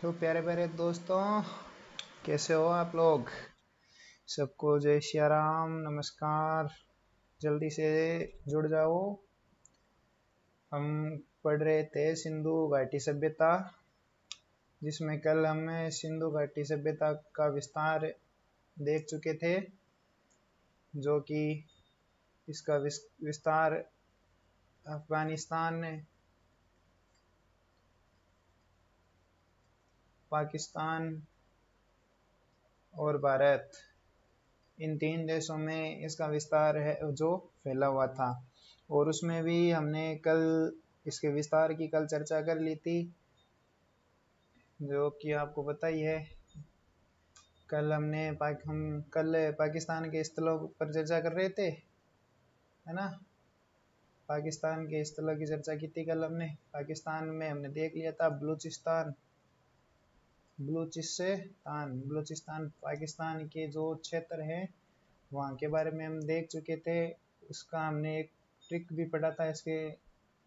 तो प्यारे प्यारे दोस्तों, कैसे हो आप लोग? सबको जय श्री राम, नमस्कार। जल्दी से जुड़ जाओ। हम पढ़ रहे थे सिंधु घाटी सभ्यता, जिसमें कल हमने सिंधु घाटी सभ्यता का विस्तार देख चुके थे, जो कि इसका विस्तार अफगानिस्तान, पाकिस्तान और भारत, इन तीन देशों में इसका विस्तार है जो फैला हुआ था। और उसमें भी हमने कल इसके विस्तार की कल चर्चा कर ली थी, जो कि आपको पता ही है। कल हम कल पाकिस्तान के स्थलों पर चर्चा कर रहे थे, है ना। पाकिस्तान के स्थलों की चर्चा की थी कल हमने। पाकिस्तान में हमने देख लिया था बलूचिस्तान पाकिस्तान के जो क्षेत्र है वहाँ के बारे में हम देख चुके थे। उसका हमने एक ट्रिक भी पढ़ा था इसके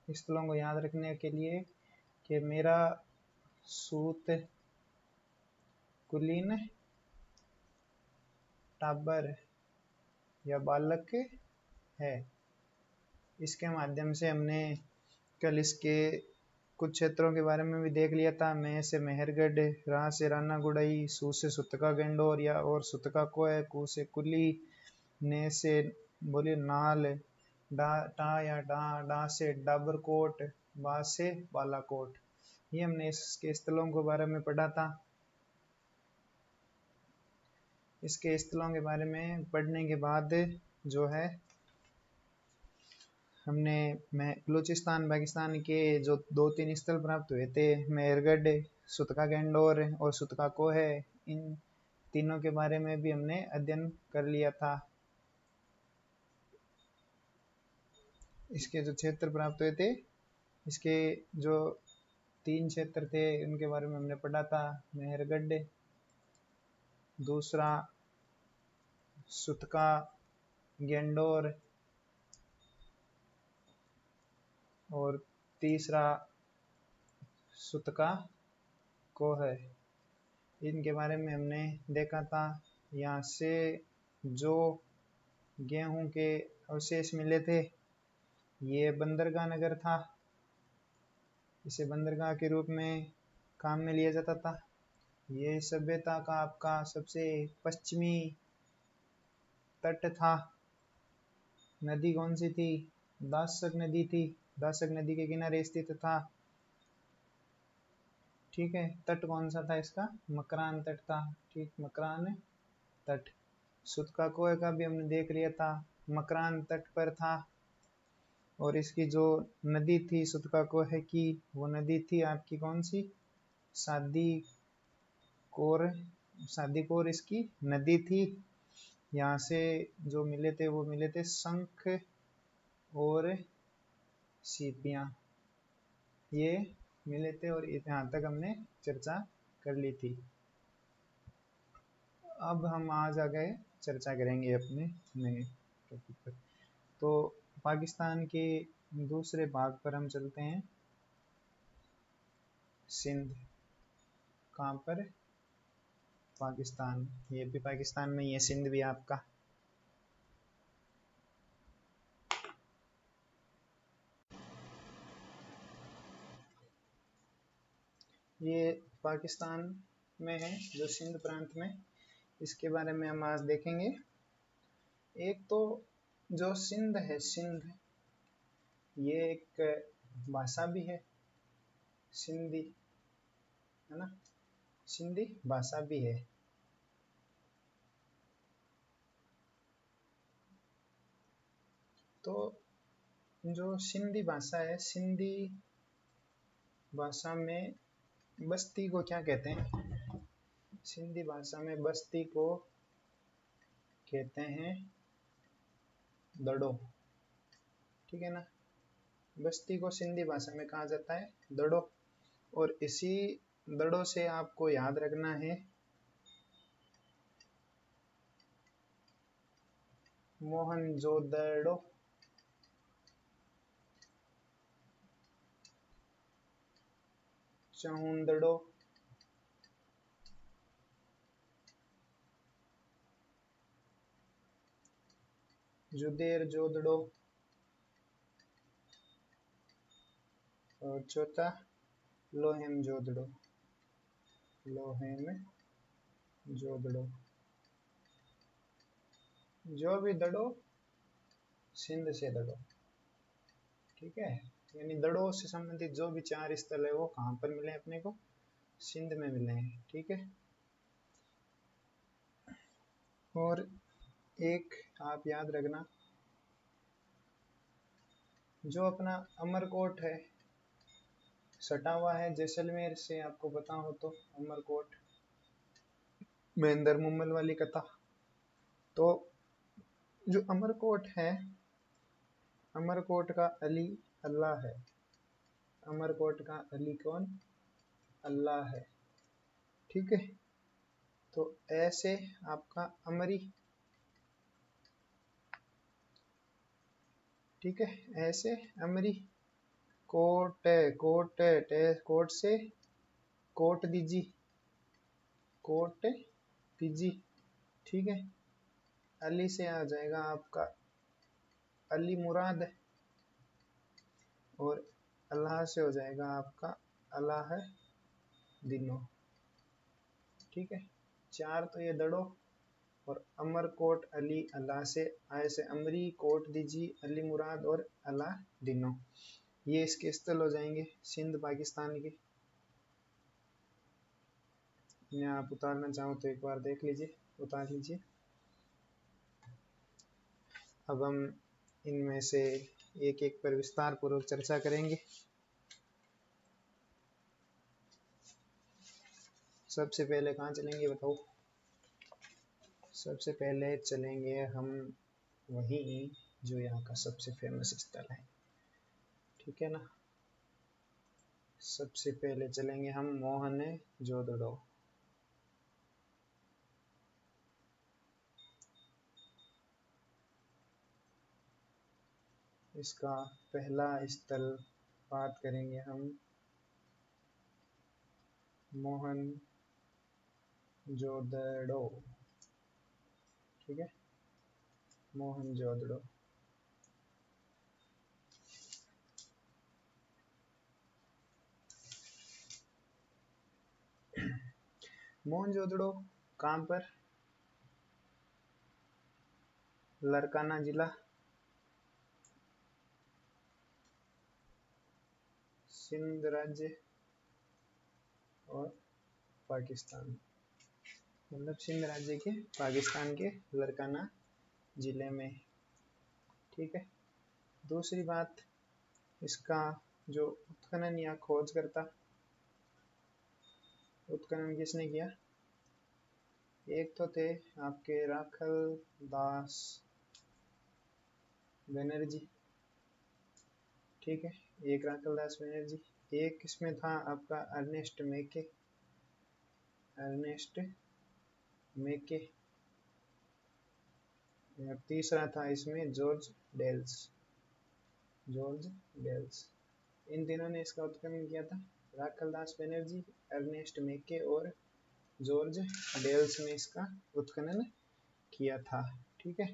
स्थलों को याद रखने के लिए, कि मेरा सूत कुलीन टाबर या बालक है। इसके माध्यम से हमने कल इसके कुछ क्षेत्रों के बारे में भी देख लिया था। मैं से मेहरगढ़, रा से राना गुड़ई, सू से सुतका गेंडोर या और सुतका कोय, कू से कुली, ने से बोलिए नाल, टा या डा से डाबरकोट, बा से बालाकोट। ये हमने इसके स्थलों के बारे में पढ़ा था। इसके स्थलों के बारे में पढ़ने के बाद जो है हमने बलूचिस्तान पाकिस्तान के जो 2-3 स्थल प्राप्त हुए थे, मेहरगढ़, सुतका गेंडोर और सुतका कोह, इन तीनों के बारे में भी हमने अध्ययन कर लिया था। इसके जो क्षेत्र प्राप्त हुए थे, इसके जो 3 क्षेत्र थे उनके बारे में हमने पढ़ा था। मेहरगढ़, दूसरा सुतका गेंडोर और तीसरा सुतका कोह। इनके बारे में हमने देखा था। यहाँ से जो गेहूं के अवशेष मिले थे, ये बंदरगाह नगर था। इसे बंदरगाह के रूप में काम में लिया जाता था। ये सभ्यता का आपका सबसे पश्चिमी तट था। नदी कौन सी थी? दासक नदी थी। दासक नदी के किनारे स्थित था। ठीक है। तट कौन सा था इसका? मकरान तट था। ठीक, मकरान तट। सुतका कोय का भी हमने देख लिया था, मकरान तट पर था। और इसकी जो नदी थी सुतका कोह की, वो नदी थी आपकी कौन सी? सादी कोर इसकी नदी थी। यहाँ से जो मिले थे वो मिले थे शंख और सीपियाँ, ये मिले थे। और यहाँ तक हमने चर्चा कर ली थी। अब हम आज आगे चर्चा करेंगे अपने नए टॉपिक पर। तो पाकिस्तान के दूसरे भाग पर हम चलते हैं। सिंध। कहाँ पर? पाकिस्तान। ये भी पाकिस्तान में ही है, सिंध भी आपका। ये पाकिस्तान में है, जो सिंध प्रांत में। इसके बारे में हम आज देखेंगे। एक तो जो सिंध है, सिंध ये एक भाषा भी है, सिंधी, है ना। सिंधी भाषा भी है। तो जो सिंधी भाषा है, सिंधी भाषा में बस्ती को क्या कहते हैं? सिंधी भाषा में बस्ती को कहते हैं दड़ो। ठीक है ना। बस्ती को सिंधी भाषा में कहा जाता है दड़ो। और इसी दड़ो से आपको याद रखना है मोहनजोदड़ो। चाहुंदड़ो, जुदेर जोदड़ो, और चौथा लोहेम जोदड़ो, लोहेम जोदड़ो। जो भी दड़ो सिंध से दड़ो, ठीक है। यानी दड़ो से संबंधित जो भी 4 स्थल है वो कहाँ पर मिले अपने को, सिंध में मिले हैं, ठीक है। और एक आप याद रखना, जो अपना अमरकोट है सटा हुआ है जैसलमेर से, आपको पता हो तो अमरकोट, महेंद्र मुम्मल वाली कथा। तो जो अमरकोट है, अमरकोट का अली अल्लाह है, अमरकोट का अली कौन, अल्लाह है, ठीक है। तो ऐसे आपका अमरी, ठीक है, ऐसे अमरी कोट, कोट कोट से कोट दीजी, कोट दीजी, ठीक है। अली से आ जाएगा आपका अली मुराद, और अल्लाह से हो जाएगा आपका अल्लाह दिनो, ठीक है। 4 तो ये दड़ो, और अमर कोट अली अल्लाह से आए से अमरी कोट दीजी अली मुराद और अल्लाह दिनो, ये इसके स्थल हो जाएंगे सिंध पाकिस्तान के। इन्हें आप उतारना चाहो तो एक बार देख लीजिए, उतार लीजिए। अब हम इनमें से एक एक पर विस्तार पूर्वक चर्चा करेंगे। सबसे पहले कहाँ चलेंगे बताओ? सबसे पहले चलेंगे हम वहीं जो यहाँ का सबसे फेमस स्थल है, ठीक है ना। सबसे पहले चलेंगे हम मोहन जोदड़ो। इसका पहला स्थल बात करेंगे हम मोहन जोदड़ो, ठीक है, मोहन जोदड़ो। मोहन जोदड़ो कहाँ पर? लरकाना जिला, सिंध राज्य और पाकिस्तान, मतलब सिंध राज्य के पाकिस्तान के लरकाना जिले में, ठीक है। दूसरी बात, इसका जो उत्खनन या खोज करता, उत्खनन किसने किया? एक तो थे आपके राखल दास बनर्जी, ठीक है, एक राखल दास बनर्जी। एक इसमें था आपका अर्नेस्ट मेके, अर्नेस्ट मेके। तीसरा था इसमें जॉर्ज डेल्स, जॉर्ज डेल्स। इन तीनों ने इसका उत्खनन किया था, राखल दास बनर्जी, अर्नेस्ट मेके और जॉर्ज डेल्स ने इसका उत्खनन किया था, ठीक है।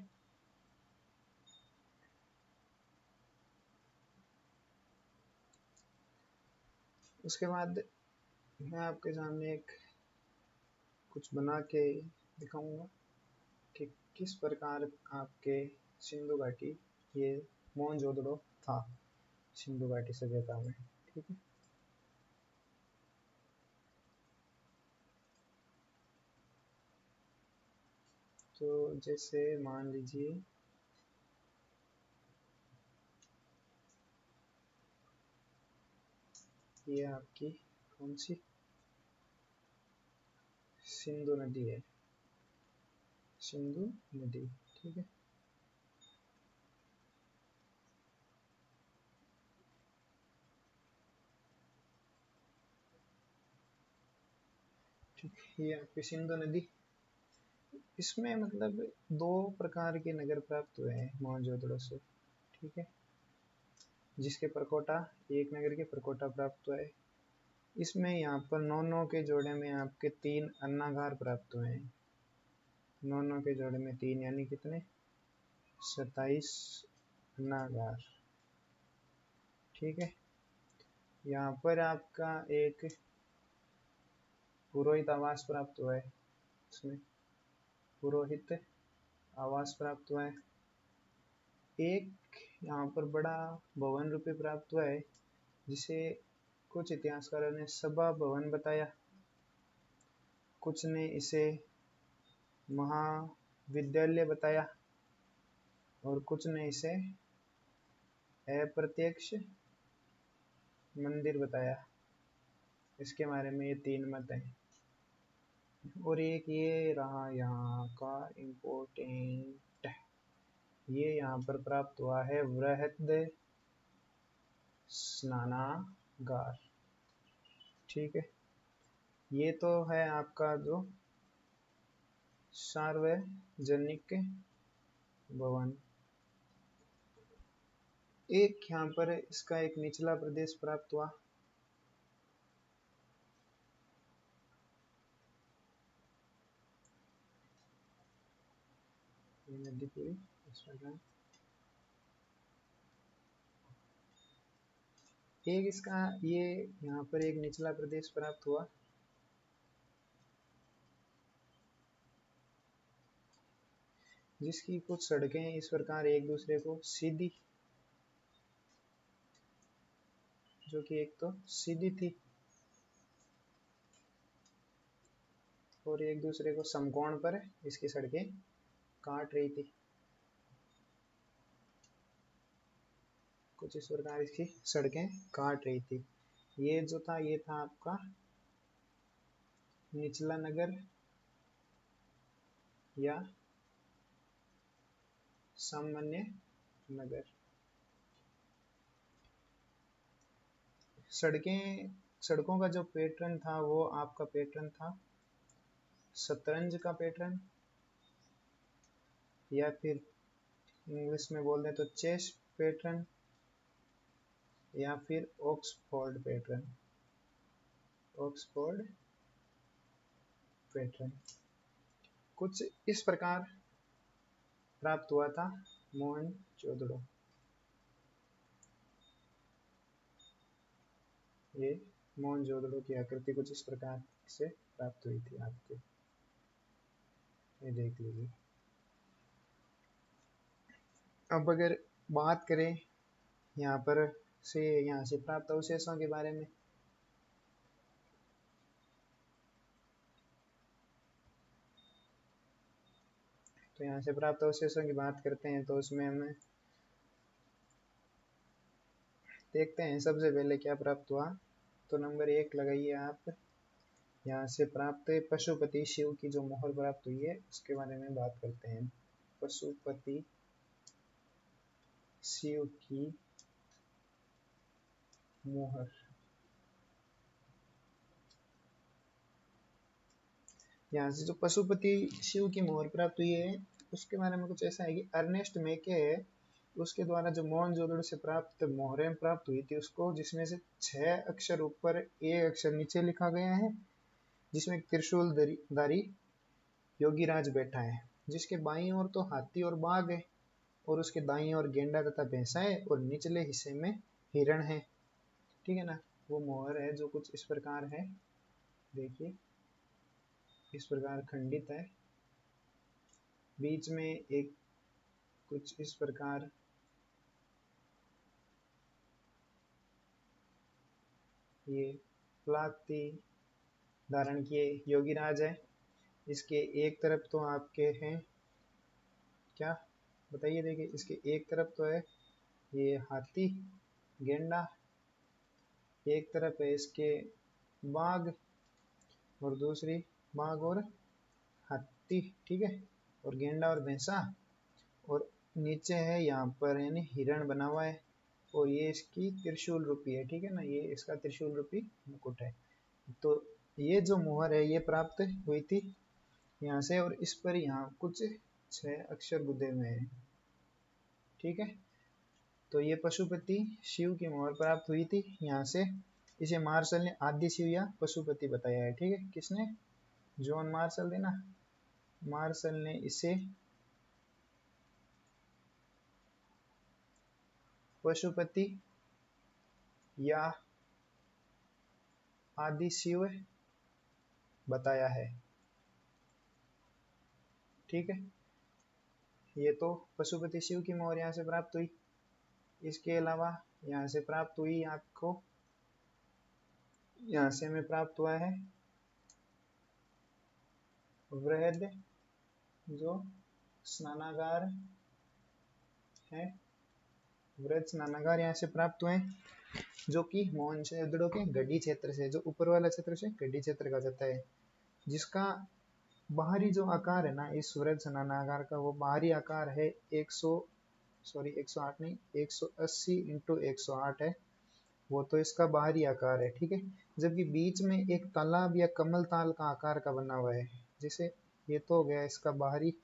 उसके बाद मैं आपके सामने एक कुछ बना के दिखाऊंगा कि किस प्रकार आपके सिंधु घाटी, ये मोहनजोदड़ो था सिंधु घाटी सभ्यता में, ठीक है। तो जैसे मान लीजिए ये आपकी कौन सी सिंधु नदी है, सिंधु नदी, ठीक है। ठीक, ये आपकी सिंधु नदी, इसमें मतलब 2 प्रकार के नगर प्राप्त हुए हैं मोहनजोदड़ो से, ठीक है। जिसके परकोटा, एक नगर के परकोटा प्राप्त हुआ है। इसमें यहाँ पर 9 के जोड़े में आपके 3 अन्नागार प्राप्त हुए हैं, 9 के जोड़े में 3 यानी कितने, 27 नागार। ठीक है, यहाँ पर आपका एक पुरोहित आवास प्राप्त हुआ है, इसमें पुरोहित आवास प्राप्त हुआ है। एक यहाँ पर बड़ा भवन रूपी प्राप्त हुआ है, जिसे कुछ इतिहासकारों ने सभा भवन बताया, कुछ ने इसे महाविद्यालय बताया और कुछ ने इसे अप्रत्यक्ष मंदिर बताया। इसके बारे में ये 3 मत हैं। और एक ये रहा यहाँ का इम्पोर्टेंट, ये यहाँ पर प्राप्त हुआ है वृहद स्नानागार। ठीक है, ये तो है आपका जो सार्वजनिक भवन। एक यहाँ पर इसका एक निचला प्रदेश प्राप्त हुआ, ये नदी पूरी इसमें। एक इसका ये यहाँ पर एक निचला प्रदेश प्राप्त हुआ, जिसकी कुछ सड़कें इस प्रकार एक दूसरे को सीधी, जो कि एक तो सीधी थी और एक दूसरे को समकोण पर इसकी सड़कें काट रही थी। कुछ इस प्रकार इसकी सड़कें काट रही थी। ये जो था ये था आपका निचला नगर या सामान्य नगर। सड़कों का जो पैटर्न था वो आपका पैटर्न था शतरंज का पैटर्न, या फिर इंग्लिश में बोल दें तो चेस पैटर्न, या फिर ऑक्सफोर्ड पैटर्न। ऑक्सफोर्ड पैटर्न कुछ इस प्रकार प्राप्त हुआ था मोहनजोदड़ो। ये मोहनजोदड़ो की आकृति कुछ इस प्रकार से प्राप्त हुई थी आपको, ये देख लीजिए। अब अगर बात करें यहाँ से प्राप्त अवशेषों के बारे में, तो यहाँ से प्राप्त अवशेषों की बात करते हैं तो उसमें हमें देखते हैं सबसे पहले क्या प्राप्त हुआ। तो नंबर 1 लगाइए आप। यहाँ से प्राप्त पशुपति शिव की जो मोहर प्राप्त हुई है उसके बारे में बात करते हैं। पशुपति शिव की मोहर, यहाँ से जो पशुपति शिव की मोहर प्राप्त हुई है उसके बारे में कुछ ऐसा है कि अर्नेस्ट मेके है, उसके द्वारा जो मोहनजोदड़ो से प्राप्त मोहरें प्राप्त हुई थी उसको, जिसमें से 6 अक्षर ऊपर 1 अक्षर नीचे लिखा गया है, जिसमें त्रिशूलधारी योगीराज बैठा है, जिसके बाईं ओर तो हाथी और बाघ है और उसके दाईं ओर गेंडा तथा भैंसा है और निचले हिस्से में हिरण है। ठीक है ना, वो मोहर है जो कुछ इस प्रकार है, देखिए इस प्रकार खंडित है, बीच में एक कुछ इस प्रकार ये प्लाती धारण किए योगीराज है। इसके एक तरफ तो आपके हैं क्या बताइए, देखिए इसके एक तरफ तो है ये हाथी गेंडा, एक तरफ है इसके बाघ और दूसरी बाघ और हाथी। ठीक है, और गेंडा और भैंसा, और नीचे है यहाँ पर यानी हिरण बना हुआ है, और ये इसकी त्रिशूल रूपी है। ठीक है ना, ये इसका त्रिशूल रूपी मुकुट है। तो ये जो मोहर है ये प्राप्त हुई थी यहाँ से, और इस पर यहाँ कुछ 6 अक्षर गुदे हुए हैं। ठीक है, तो ये पशुपति शिव की मोहर प्राप्त हुई थी यहाँ से। इसे मार्शल ने आदि शिव या पशुपति बताया है। ठीक है, किसने? जॉन मार्शल ने ना, मार्शल ने इसे पशुपति या आदि शिव बताया है। ठीक है, ये तो पशुपति शिव की मोहर यहाँ से प्राप्त हुई। इसके अलावा यहाँ से प्राप्त हुई आपको, यहाँ से हमें प्राप्त हुआ है वृहद जो स्नानागार है, वृहद स्नानागार यहाँ से प्राप्त हुए, जो कि मोहनजोदड़ो के गड्डी क्षेत्र से, जो ऊपर वाला क्षेत्र से गड्डी क्षेत्र कहा जाता है, जिसका बाहरी जो आकार है ना इस वृहद स्नानागार का, वो बाहरी आकार है 108 नहीं 180 इंटू 108 है, वो तो इसका बाहरी आकार है। ठीक है, जबकि बीच में एक तालाब या कमल ताल का आकार का बना हुआ है, जैसे ये तो हो गया इसका बाहरी,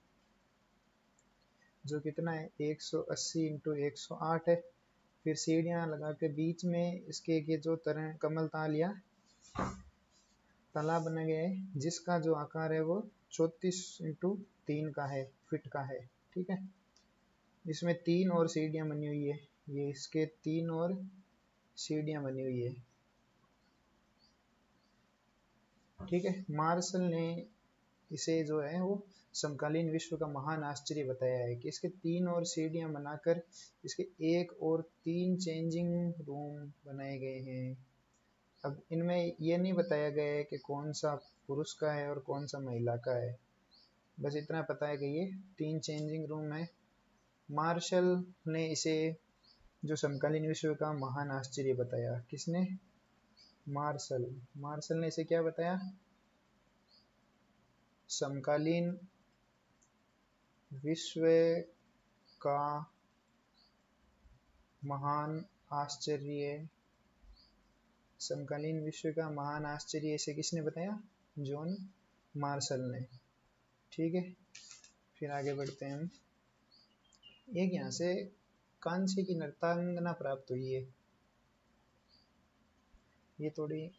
जो कितना है 180 इंटू 108 है। फिर सीढ़ियाँ लगा के बीच में इसके ये जो तरह कमल ताल या तालाब बना गया है, जिसका जो आकार है वो 34 इंटू 3 का है, फिट का है। ठीक है, इसमें 3 और सीढ़ियाँ बनी हुई है, ये इसके 3 और सीढ़ियाँ बनी हुई है। ठीक है, मार्शल ने इसे जो है वो समकालीन विश्व का महान आश्चर्य बताया है कि इसके 3 और सीढ़ियाँ बनाकर इसके 1 और 3 चेंजिंग रूम बनाए गए हैं। अब इनमें ये नहीं बताया गया है कि कौन सा पुरुष का है और कौन सा महिला का है, बस इतना पता है कि ये 3 चेंजिंग रूम है। मार्शल ने इसे जो समकालीन विश्व का महान आश्चर्य बताया, किसने? मार्शल ने इसे क्या बताया? समकालीन विश्व का महान आश्चर्य, समकालीन विश्व का महान आश्चर्य इसे किसने बताया? जॉन मार्शल ने। ठीक है, फिर आगे बढ़ते हैं हम। एक यहाँ से कांस्य की नर्तांगना प्राप्त हुई है, ये थोड़ी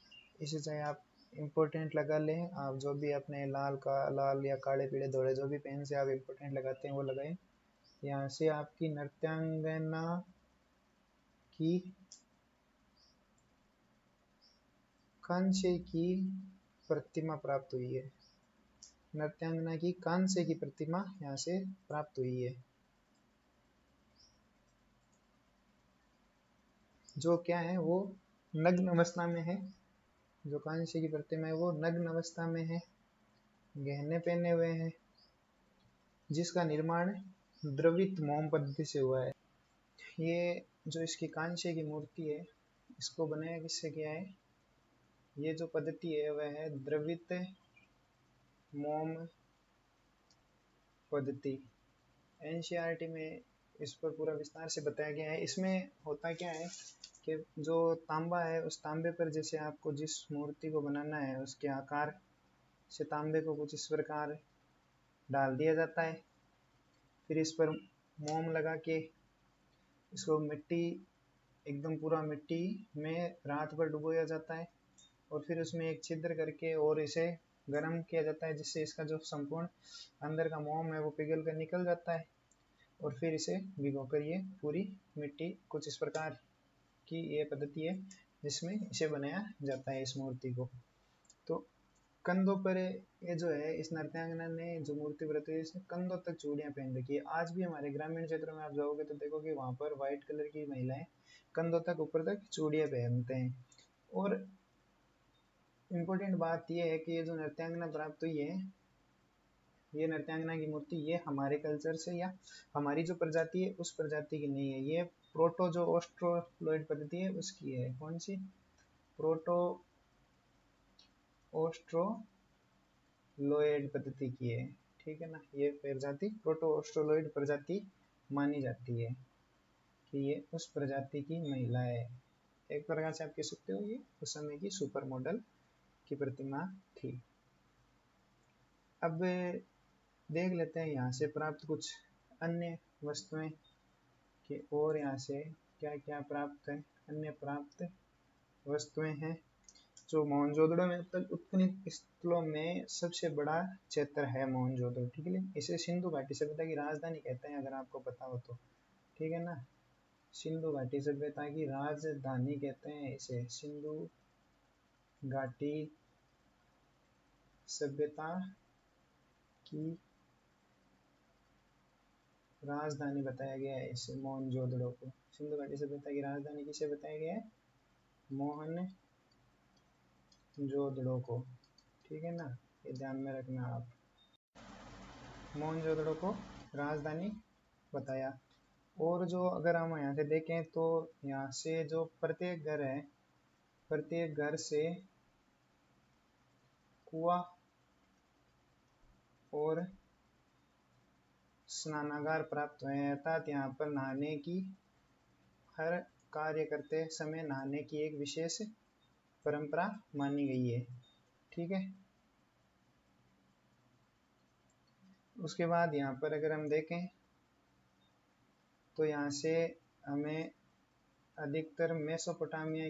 इसे चाहे आप इम्पोर्टेंट लगा लें, आप जो भी अपने लाल या काले पीले धोले जो भी पेन से आप इम्पोर्टेंट लगाते हैं वो लगाएं। यहाँ से आपकी नृत्यांगना की कांस्य की प्रतिमा प्राप्त हुई है, नृत्यांगना की कांस्य की प्रतिमा यहाँ से प्राप्त हुई है, जो क्या है वो नग्न अवस्था में है। जो कांस्य की प्रतिमा है वो नग्न अवस्था में है, गहने पहने हुए हैं, जिसका निर्माण द्रवित मोम पद्धति से हुआ है। ये जो इसकी कांस्य की मूर्ति है, इसको बनाया किससे किया है? ये जो पद्धति है वह है द्रवित मोम पद्धति। एनसीईआरटी में इस पर पूरा विस्तार से बताया गया है। इसमें होता क्या है कि जो तांबा है, उस तांबे पर जैसे आपको जिस मूर्ति को बनाना है उसके आकार से तांबे को कुछ इस प्रकार डाल दिया जाता है, फिर इस पर मोम लगा के इसको मिट्टी एकदम पूरा मिट्टी में रात भर डुबोया जाता है, और फिर उसमें एक छिद्र करके और इसे गर्म किया जाता है, जिससे इसका जो संपूर्ण अंदर का मोम है वो पिघल कर निकल जाता है, और फिर इसे भिगोकर ये पूरी मिट्टी कुछ इस प्रकार की ये पद्धति है जिसमें इसे बनाया जाता है इस मूर्ति को। तो कंधों पर ये जो है इस नृत्यांगना ने जो मूर्ति बनाई है इसने कंधों तक चूड़ियां पहन रखी है। आज भी हमारे ग्रामीण क्षेत्रों में आप जाओगे तो देखोगे वहां पर व्हाइट कलर की महिलाएं कंधों तक ऊपर तक चूड़ियां पहनते हैं। और इम्पोर्टेंट बात यह है कि ये जो नृत्यांगना प्राप्त हुई है, ये नृत्यांगना की मूर्ति ये हमारे कल्चर से या हमारी जो प्रजाति है उस प्रजाति की नहीं है, ये प्रोटो जो ऑस्ट्रोलॉइड पद्धति है उसकी है। कौन सी? प्रोटो ऑस्ट्रोलॉइड पद्धति की है। ठीक है ना, ये प्रजाति प्रोटो ऑस्ट्रोलॉइड प्रजाति मानी जाती है कि ये उस प्रजाति की महिला है। एक प्रकार से आप कह सकते हो ये उस समय की सुपर मॉडल की प्रतिमा थी। अब देख लेते हैं यहाँ से प्राप्त कुछ अन्य वस्तुएं कि और यहाँ से क्या क्या प्राप्त है। अन्य प्राप्त वस्तुएं हैं जो मोहनजोदड़ो में उत्खनन स्थलों में सबसे बड़ा क्षेत्र है मोहनजोदड़ो। ठीक है, इसे सिंधु घाटी सभ्यता की राजधानी कहते हैं, अगर आपको पता हो तो। ठीक है ना, सिंधु घाटी सभ्यता की राजधानी कहते हैं इसे, सिंधु घाटी सभ्यता की राजधानी बताया गया है इसे, मोहनजोदड़ो को। सिंधु घाटी सभ्यता की राजधानी किसे बताया गया है? मोहनजोदड़ो को। ठीक है ना, ये ध्यान में रखना आप। मोहनजोदड़ो को राजधानी बताया। और जो अगर हम यहाँ से देखें तो यहाँ से जो प्रत्येक घर है, प्रत्येक घर से कुआं और स्नानागार प्राप्त हुए हैं, अर्थात यहाँ पर नहाने की, हर कार्य करते समय नहाने की एक विशेष परंपरा मानी गई है। ठीक है, उसके बाद यहाँ पर अगर हम देखें तो यहाँ से हमें अधिकतर मेसोपोटामिया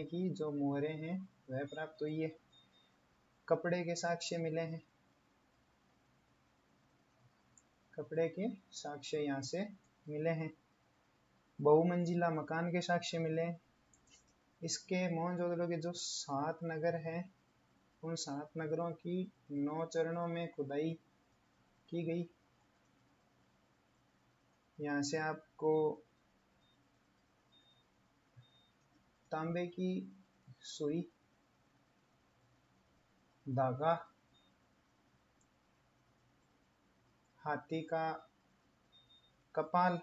की जो मोहरें हैं वह प्राप्त हुई है। कपड़े के साक्ष्य मिले हैं, कपड़े के साक्ष्य यहाँ से मिले हैं। बहुमंजिला मकान के साक्ष्य मिले हैं। इसके मोहनजोदड़ो के जो 7 नगर हैं, उन 7 नगरों की 9 चरणों में खुदाई की गई। यहाँ से आपको तांबे की सुई, धागा, हाथी का कपाल,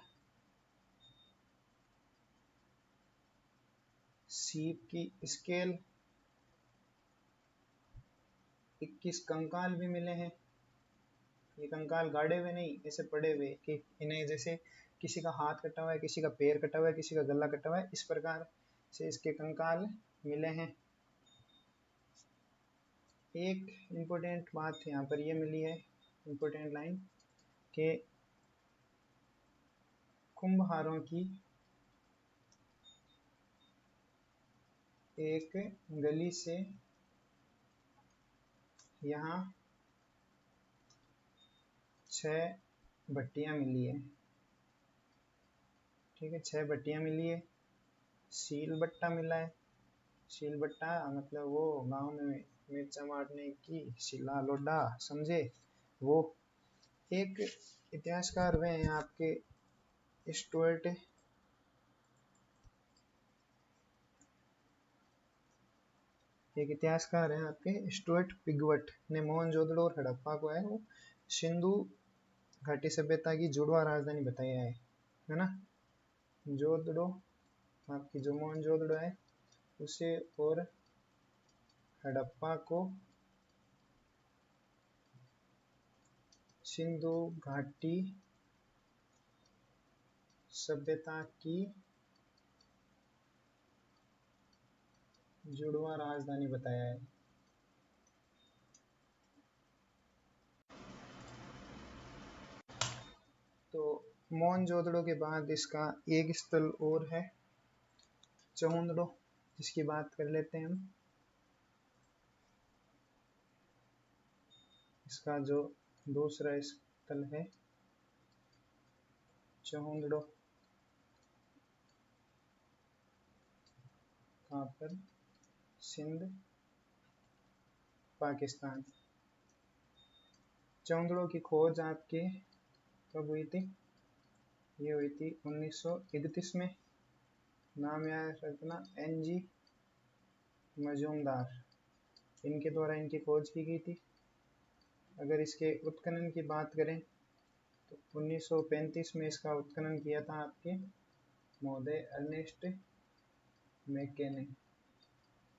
सीप की स्केल, 21 कंकाल भी मिले हैं। ये कंकाल गाड़े हुए नहीं, ऐसे पड़े हुए कि इन्हें जैसे किसी का हाथ कटा हुआ है, किसी का पैर कटा हुआ है, किसी का गला कटा हुआ है, इस प्रकार से इसके कंकाल मिले हैं। एक इम्पोर्टेंट बात यहाँ पर ये मिली है, इम्पोर्टेंट लाइन, कि कुंभहारों की एक गली से यहाँ 6 भट्टियाँ मिली है। ठीक है, 6 भट्टियाँ मिली है। सील बट्टा मिला है। सील बट्टा मतलब वो गांव में मिर्चा मारने की सिला लोडा, समझे वो। एक इतिहासकार वे हैं आपके स्टुअर्ट, एक इतिहासकार हैं आपके स्टुअर्ट पिगवट ने मोहनजोदड़ो और हड़प्पा को है वो सिंधु घाटी सभ्यता की जुड़वा राजधानी बताया है ना। जोदड़ो, आपकी जो मोहनजोदड़ो है उसे और हड़प्पा को सिंधु घाटी सभ्यता की जुड़वा राजधानी बताया है। तो मोहनजोदड़ो के बाद इसका एक स्थल और है, चहुंदड़ो, जिसकी बात कर लेते हैं हम। इसका जो दूसरा स्थल है चहुंदड़ो, कहाँ पर? सिंध, पाकिस्तान। चहुंदड़ो की खोज आपके कब हुई थी? ये हुई थी 1931 में। नाम याद रखना, NG मजूमदार, इनके द्वारा इनकी खोज की गई थी। अगर इसके उत्खनन की बात करें तो 1935 में इसका उत्खनन किया था आपके महोदय अर्नेस्ट मैके ने।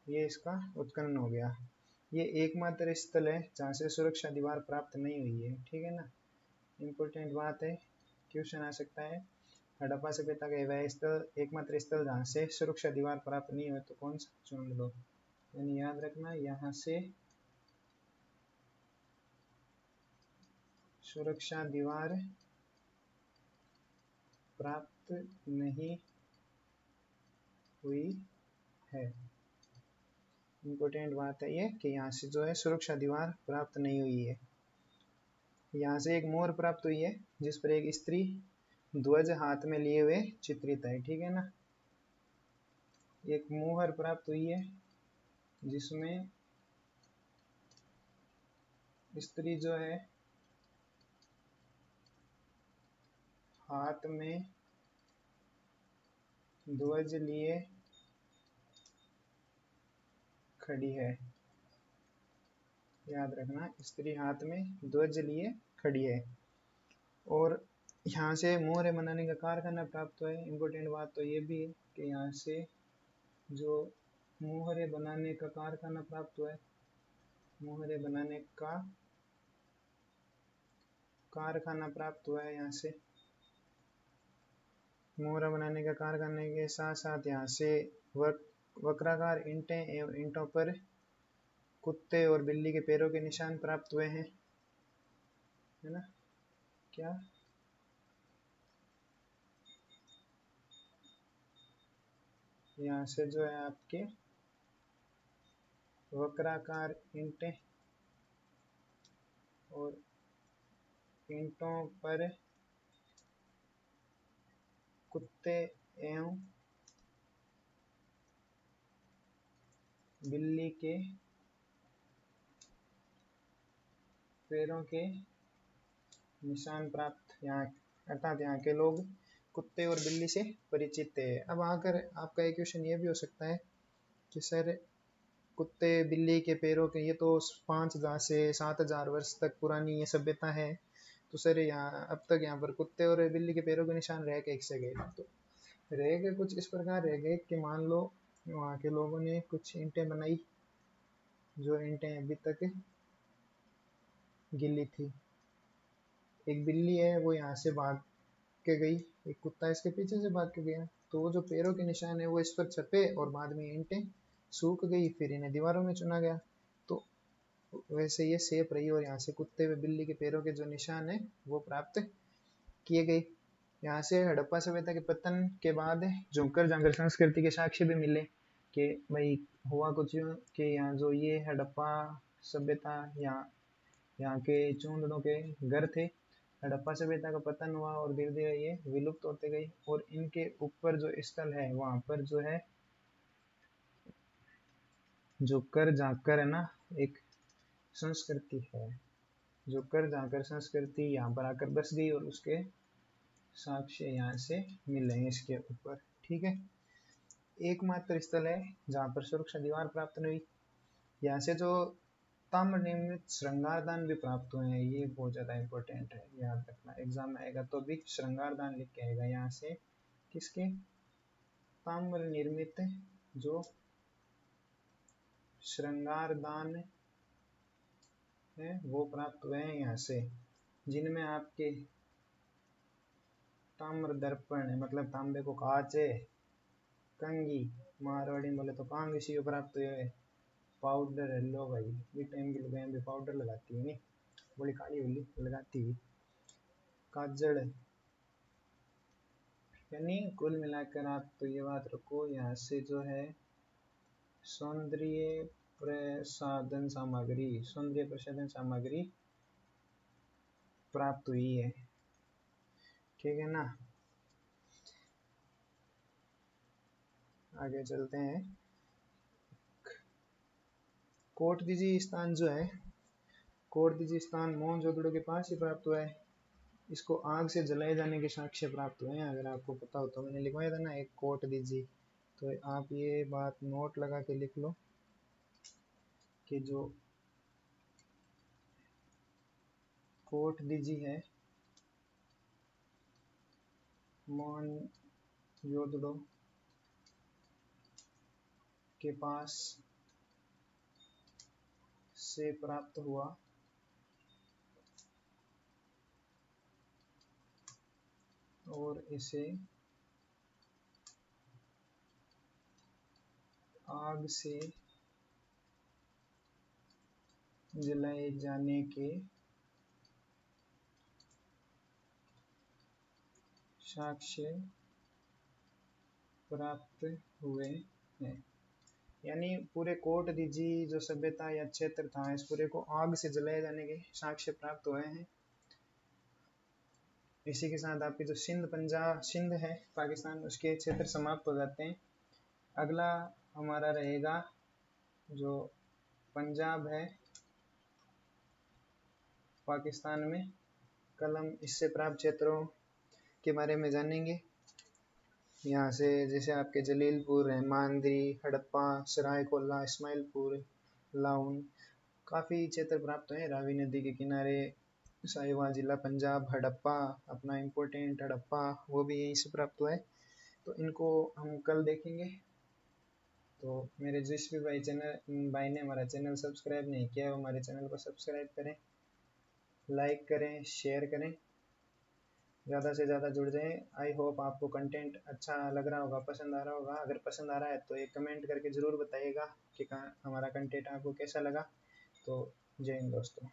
ये इसका उत्खनन हो गया। ये एकमात्र स्थल है जहाँ से सुरक्षा दीवार प्राप्त नहीं हुई है। ठीक है ना, इम्पोर्टेंट बात है, क्वेश्चन आ सकता है। हड़प्पा सभ्यता का वह स्थल, एकमात्र स्थल जहाँ से सुरक्षा दीवार प्राप्त नहीं हुई तो कौन सा? चुन लो। यानी याद रखना, यहाँ से सुरक्षा दीवार प्राप्त नहीं हुई है। इम्पोर्टेंट बात है ये कि यहाँ से जो है सुरक्षा दीवार प्राप्त नहीं हुई है। यहाँ से एक मोहर प्राप्त हुई है, जिस पर एक स्त्री ध्वज हाथ में लिए हुए चित्रित है, ठीक है ना। एक मोहर प्राप्त हुई है जिसमें स्त्री जो है हाथ में ध्वज लिए खड़ी है। याद रखना, स्त्री हाथ में ध्वज लिए खड़ी है। और यहाँ से मोहरे बनाने का कारखाना प्राप्त हुआ है। इम्पोर्टेंट बात तो ये भी है कि यहाँ से जो मोहरे बनाने का कारखाना प्राप्त हुआ है, मोहरे बनाने का कारखाना प्राप्त हुआ है। यहाँ से मोहरा बनाने का कारखाने के साथ साथ यहाँ से वक्राकार ईंटें एवं ईंटों पर कुत्ते और बिल्ली के पैरों के निशान प्राप्त हुए हैं, है ना। क्या यहाँ से जो है आपके वक्राकार ईंटें और ईंटों पर कुत्ते एवं बिल्ली के पैरों के निशान प्राप्त, यहाँ अर्थात यहाँ के लोग कुत्ते और बिल्ली से परिचित है। अब आकर आपका एक क्वेश्चन ये भी हो सकता है कि सर कुत्ते बिल्ली के पैरों के, ये तो 5000 से 7000 वर्ष तक पुरानी ये सभ्यता है, तो सर यहाँ अब तक यहाँ पर कुत्ते और बिल्ली के पैरों के निशान रह के कैसे गए। तो रह गए कुछ इस प्रकार रह गए कि मान लो वहाँ के लोगों ने कुछ ईंटें बनाई, जो ईंटें अभी तक गिल्ली थी। एक बिल्ली है वो यहाँ से भाग के गई, एक कुत्ता इसके पीछे से भाग के गया, तो वो जो पैरों के निशान है वो इस पर छपे और बाद में ईंटें सूख गई, फिर इन्हें दीवारों में चुना गया। तो वैसे ये सेफ रही और यहाँ से कुत्ते व बिल्ली के पैरों के जो निशान है वो प्राप्त किए गए। यहाँ से हड़प्पा सभ्यता के पतन के बाद झुमकर जांगर संस्कृति के साक्ष्य भी मिले कि भाई हुआ कुछ यूं कि यहाँ जो ये हड़प्पा सभ्यता, यहाँ के चूंदड़ों के घर थे, हड़प्पा सभ्यता का पतन हुआ और धीरे धीरे ये विलुप्त होते गए। और इनके ऊपर जो स्थल है वहाँ पर जो है जो कर जाकर है ना, एक संस्कृति है, जो कर जाकर संस्कृति यहाँ पर आकर बस गई और उसके साक्ष्य यहाँ से मिल रहे हैं इसके ऊपर, ठीक है। एकमात्र स्थल है जहाँ पर सुरक्षा दीवार प्राप्त नहीं हुई। यहाँ से जो ताम्र निर्मित श्रृंगारदान भी प्राप्त हुए हैं, ये बहुत ज़्यादा इंपॉर्टेंट है, याद रखना। एग्जाम में आएगा तो भी श्रृंगारदान लिख के आएगा। यहाँ से किसके ताम्र निर्मित जो श्रृंगारदान है वो प्राप्त हुए हैं यहाँ से, जिनमें आपके ताम्र दर्पण है, मतलब तांबे को कांच है, कंगी मारवाड़ी बोले तो कांगसी प्राप्त हुए, पाउडर है, लो भाई ये टाइम की लुगाई भी पाउडर लगाती है, नहीं बड़ी काली होली लगाती है, काजल। यानी कुल मिलाकर आप तो ये बात रखो, यहाँ से जो है सौंदर्य प्रसाधन सामग्री, सौंदर्य प्रसाधन सामग्री प्राप्त हुई है, ठीक है ना। आगे चलते हैं। कोटदीजी स्थान जो है, कोटदीजी स्थान मोहनजोदड़ो के पास ही प्राप्त हुआ है। इसको आग से जलाए जाने के साक्ष्य प्राप्त हुए हैं, अगर आपको पता हो तो। मैंने लिखवाया था ना एक कोटदीजी, तो आप ये बात नोट लगा के लिख लो कि जो कोटदीजी है मोहनजोदड़ो के पास से प्राप्त हुआ और इसे आग से जलाए जाने के साक्ष्य प्राप्त हुए हैं। यानी पूरे कोटदीजी जो सभ्यता या क्षेत्र था, इस पूरे को आग से जलाए जाने के साक्ष्य प्राप्त हुए हैं। इसी के साथ आपके जो सिंध है पाकिस्तान, उसके क्षेत्र समाप्त हो जाते हैं। अगला हमारा रहेगा जो पंजाब है पाकिस्तान में। कल हम इससे प्राप्त क्षेत्रों के बारे में जानेंगे। यहाँ से जैसे आपके जलीलपुर है, मांदरी, हड़प्पा, सरायकोला, इस्माइलपुर, लाउन, काफ़ी क्षेत्र प्राप्त हुए रावी नदी के किनारे। साहिवाल जिला पंजाब, हड़प्पा अपना इम्पोर्टेंट हड़प्पा, वो भी यहीं से प्राप्त हुआ है। तो इनको हम कल देखेंगे। तो मेरे जिस भी भाई ने हमारा चैनल सब्सक्राइब नहीं किया है, वो हमारे चैनल को सब्सक्राइब करें, लाइक करें, शेयर करें, ज़्यादा से ज़्यादा जुड़ जाएं। आई होप आपको कंटेंट अच्छा लग रहा होगा, पसंद आ रहा होगा। अगर पसंद आ रहा है तो एक कमेंट करके ज़रूर बताइएगा कि हमारा कंटेंट आपको कैसा लगा। तो जय हिंद दोस्तों,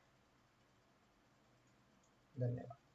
धन्यवाद।